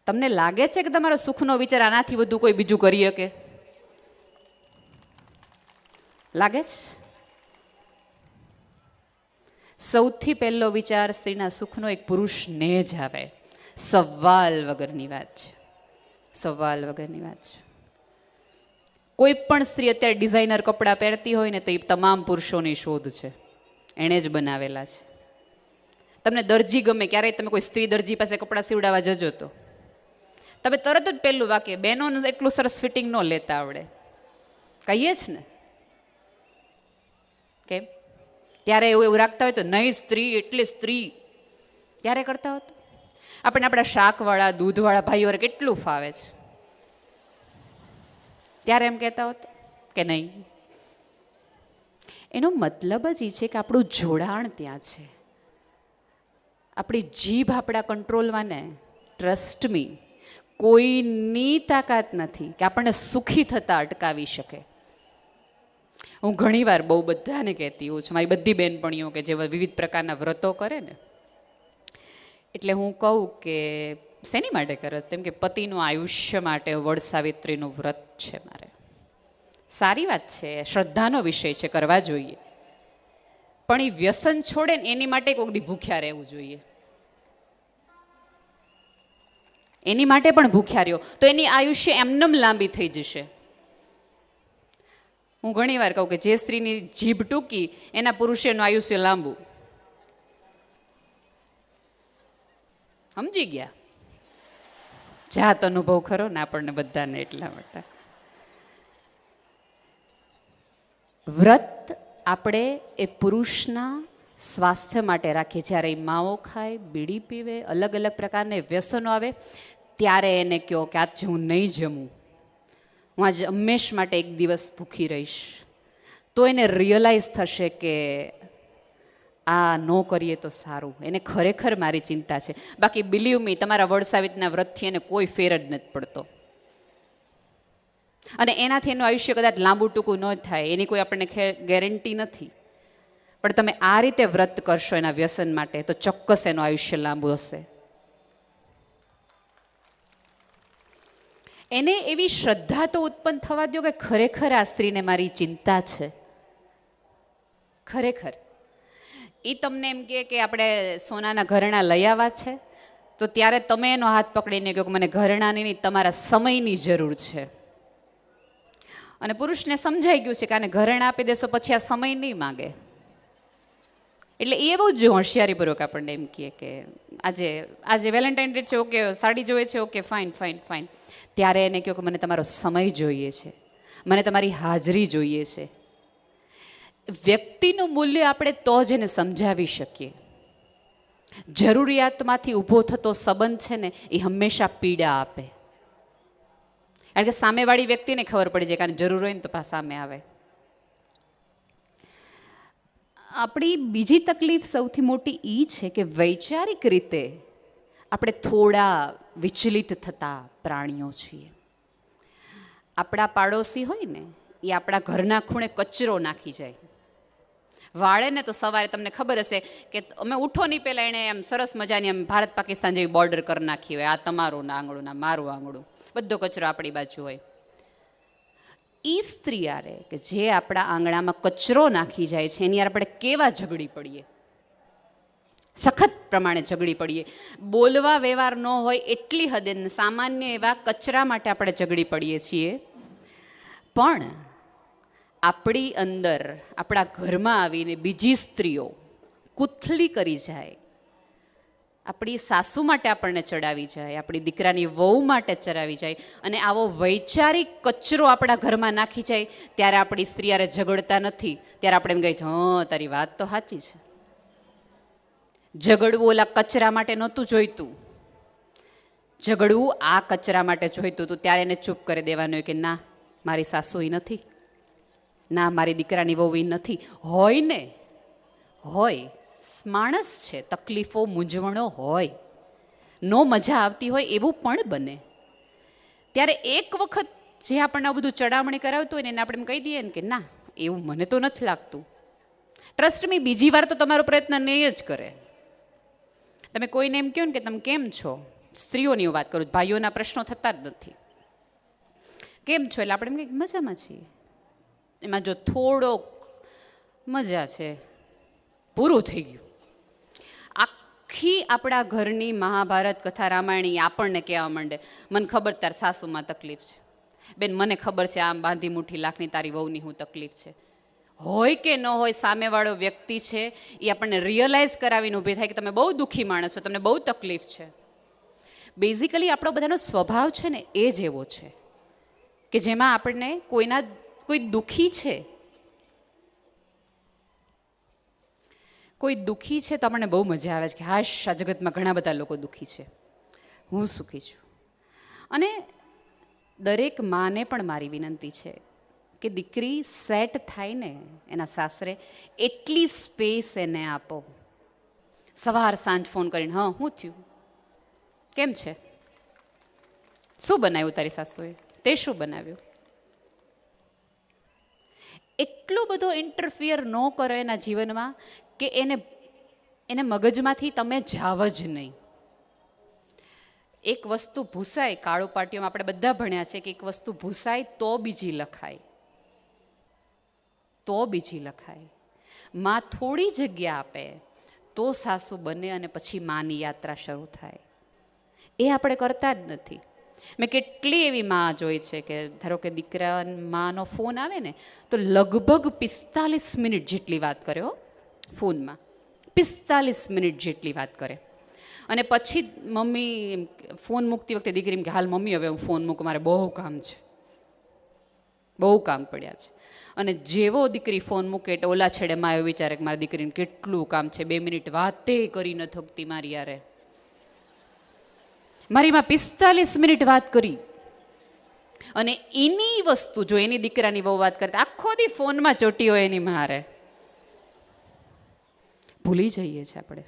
તમને લાગે છે કે તમારો સુખનો વિચાર આનાથી વધુ કોઈ બીજું કરી શકે? લાગે છે? સૌથી પહેલો વિચાર સ્ત્રીના સુખનો એક પુરુષને જ આવે. સવાલ વગરની વાત છે. સવાલ વગરની વાત છે. કોઈ પણ સ્ત્રી અત્યારે ડિઝાઇનર કપડાં પહેરતી હોય ને તો એ તમામ પુરુષોની શોધ છે, એણે જ બનાવેલા છે. તમને દરજી ગમે, ક્યારેય તમે કોઈ સ્ત્રી દરજી પાસે કપડાં સીવડાવવા જજો તો તમે તરત જ પહેલું વાક્ય, બહેનોનું એટલું સરસ ફિટિંગ ન લેતા આવડે, કહીએ જ ને. કેમ? ત્યારે એવું રાખતા હોય તો નહીં સ્ત્રી એટલે સ્ત્રી, ત્યારે કરતા હોત. આપણે આપણા શાકવાળા દૂધવાળા ભાઈઓ કેટલું ફાવે છે, ત્યારે એમ કહેતા હોત કે નહીં. એનો મતલબ જ એ છે કે આપણું જોડાણ ત્યાં છે. આપણી જીભ આપણા કંટ્રોલમાં ને. ટ્રસ્ટ મી, કોઈની તાકાત નથી કે આપણને સુખી થતા અટકાવી શકે. હું ઘણીવાર બહુ બધાને કહેતી હોઉં છું, મારી બધી બહેનપણીઓ કે જે વિવિધ પ્રકારના વ્રતો કરે ને, એટલે હું કહું કે શેની માટે કરે? તેમ કે પતિનું આયુષ્ય માટે વડ સાવિત્રીનું વ્રત છે મારે. સારી વાત છે, શ્રદ્ધાનો વિષય છે, કરવા જોઈએ. પણ એ વ્યસન છોડે ને એની માટે કોઈક દી ભૂખ્યા રહેવું જોઈએ. એની માટે પણ ભૂખ્યા રહ્યો તો એની આયુષ્ય એમનેમ લાંબી થઈ જશે. હું ઘણી વાર કહું કે જે સ્ત્રીની જીભ ટૂંકી એના પુરુષેનું આયુષ્ય લાંબુ. સમજી ગયા? જાત અનુભવ ખરો ને આપણને બધાને, એટલા માટે વ્રત આપણે એ પુરુષના સ્વાસ્થ્ય માટે રાખીએ. જ્યારે એ માવો ખાય, બીડી પીવે, અલગ અલગ પ્રકારના વ્યસનો આવે, ત્યારે એને કહો કે આજ હું નહીં જમું, હું આજે હંમેશ માટે એક દિવસ ભૂખી રહીશ. તો એને રિયલાઇઝ થશે કે આ ન કરીએ તો સારું, એને ખરેખર મારી ચિંતા છે. બાકી બિલીવ મી, તમારા વડ સાવિત્રીના વ્રતથી એને કોઈ ફેર જ નથી પડતો. અને એનાથી એનું આયુષ્ય કદાચ લાંબુ ટૂંકું ન થાય એની કોઈ આપણને ગેરંટી નથી. પણ તમે આ રીતે વ્રત કરશો એના વ્યસન માટે તો ચોક્કસ એનું આયુષ્ય લાંબુ હશે. એને એવી શ્રદ્ધા તો ઉત્પન્ન થવા દો કે ખરેખર આ સ્ત્રીને મારી ચિંતા છે. ખરેખર એ તમને એમ કે આપણે સોનાના ઘરેણાં લઈ આવવા છે, તો ત્યારે તમે એનો હાથ પકડીને કહો કે મને ઘરેણાંની નહીં, તમારા સમયની જરૂર છે. અને પુરુષને સમજાઈ ગયું છે કે આને ઘરેણાં આપી દેશો પછી આ સમય નહીં માગે. એટલે એ બહુ જ હોશિયારીપૂર્વક આપણને એમ કહે કે આજે વેલેન્ટાઇન ડે છે, ઓકે સાડી જોઈએ છે, ઓકે ફાઇન ફાઇન ફાઇન. ત્યારે એને કહો કે મને તમારો સમય જોઈએ છે, મને તમારી હાજરી જોઈએ છે. વ્યક્તિનું મૂલ્ય આપણે તો જ એને સમજાવી શકીએ. જરૂરિયાતમાંથી ઊભો થતો સંબંધ છે ને એ હંમેશા પીડા આપે. કારણ કે સામેવાળી વ્યક્તિને ખબર પડી જાય, કારણ જરૂર હોય ને તો સામે આવે. આપણી બીજી તકલીફ સૌથી મોટી એ છે કે વૈચારિક રીતે આપણે થોડા વિચલિત થતા પ્રાણીઓ છીએ. આપણા પાડોશી હોય ને એ આપણા ઘરના ખૂણે કચરો નાખી જાય. વાળે ને તો સવારે તમને ખબર હશે કે અમે ઉઠો નહીં પહેલાં એણે એમ સરસ મજાની એમ ભારત પાકિસ્તાન જેવી બોર્ડર કરી નાખી હોય, આ તમારું આંગણું ના મારું આંગણું, બધો કચરો આપણી બાજુ હોય. એ સ્ત્રી યારે કે જે આપણા આંગણામાં કચરો નાખી જાય છે એની યાર આપણે કેવા ઝઘડી પડીએ, સખત પ્રમાણે ઝઘડી પડીએ. બોલવા વ્યવહાર ન હોય એટલી હદે સામાન્ય એવા કચરા માટે આપણે ઝઘડી પડીએ છીએ. પણ આપણી અંદર આપણા ઘરમાં આવીને બીજી સ્ત્રીઓ કુથલી કરી જાય, આપણી સાસુ માટે આપણને ચડાવી જાય, આપણી દીકરાની વહુ માટે ચડાવી જાય, અને આવો વૈચારિક કચરો આપણા ઘરમાં નાખી જાય, ત્યારે આપણી સ્ત્રી યારે ઝઘડતા નથી. ત્યારે આપણે એમ કહીએ હા તારી વાત તો સાચી છે. ઝઘડવું ઓલા કચરા માટે નહોતું જોઈતું, ઝઘડવું આ કચરા માટે જોઈતું હતું. ત્યારે એને ચૂપ કરી દેવાનું હોય કે ના મારી સાસુ એ નથી, ના મારી દીકરાની વહુ એ નથી. હોય ને હોય, માણસ છે, તકલીફો મૂંઝવણો હોય, નો મજા આવતી હોય એવું પણ બને. ત્યારે એક વખત જે આપણને આ બધું ચડામણી કરાવતું હોય ને એને આપણે એમ કહી દઈએ ને કે ના એવું મને તો નથી લાગતું. ટ્રસ્ટ મી, બીજી વાર તો તમારો પ્રયત્ન નહીં જ કરે. તમે કોઈને એમ કહો ને કે તમે કેમ છો, સ્ત્રીઓની હું વાત કરું, ભાઈઓના પ્રશ્નો થતા જ નથી. કેમ છો એટલે આપણે એમ કંઈક મજામાં છીએ. એમાં જો થોડોક મજા છે, પૂરું થઈ ગયું. આખી આપણા ઘરની મહાભારત કથા રામાયણી આપણને કહેવા માંડે, મને ખબર તાર સાસુમાં તકલીફ છે, બેન મને ખબર છે આમ બાંધી મુઠ્ઠી લાખની તારી વહુની હું તકલીફ છે. હોય કે ન હોય, સામેવાળો વ્યક્તિ છે એ આપણને રિયલાઇઝ કરાવીને ઊભી થાય કે તમે બહુ દુઃખી માણસ છો, તમને બહુ તકલીફ છે. બેઝિકલી આપણો બધાનો સ્વભાવ છે ને એ જ એવો છે કે જેમાં આપણને કોઈ દુઃખી છે, કોઈ દુઃખી છે તો આપણને બહુ મજા આવે છે કે હાશ આ જગતમાં ઘણા બધા લોકો દુઃખી છે, હું સુખી છું. અને દરેક માને પણ મારી વિનંતી છે કે દીકરી સેટ થાય ને એના સાસરે એટલી સ્પેસ એને આપો. સવાર સાંજ ફોન કરીને, હા હું થયું, કેમ છે, શું બનાવ્યું તારી સાસુએ, તે શું બનાવ્યું. એટલો બધો ઇન્ટરફિયર ન કરો એના જીવનમાં કે એને મગજમાંથી તમે જાવ જ નહીં. એક વસ્તુ ભૂસાય, કાળો પાટીઓમાં આપણે બધા ભણ્યા છે કે એક વસ્તુ ભૂસાય તો બીજી લખાય, તો બીજી લખાય. માં થોડી જગ્યા આપે તો સાસુ બને અને પછી માની યાત્રા શરૂ થાય. એ આપણે કરતા જ નથી. મેં કેટલી એવી માં જોઈ છે કે ધારો કે દીકરા માનો ફોન આવે ને તો લગભગ 45 મિનિટ જેટલી વાત કરે હો ફોનમાં, 45 મિનિટ જેટલી વાત કરે. અને પછી મમ્મી ફોન મૂકતી વખતે દીકરી એમ કે હાલ મમ્મી હવે હું ફોન મૂકું, મારે બહુ કામ છે, બહુ કામ પડ્યા છે. અને જેવો દીકરી ફોન મૂકે એટલે ઓલા છેડે માં એવું વિચારે કે મારી દીકરીને કેટલું કામ છે, 2 મિનિટ વાતે કરી ન થકતી મારી યારે. મારી માં 45 મિનિટ વાત કરી. અને એની વસ્તુ જો એની દીકરાની બહુ વાત કરતા આખો દી ફોનમાં ચોટી હોય એની મારે, ભૂલી જઈએ છીએ આપણે.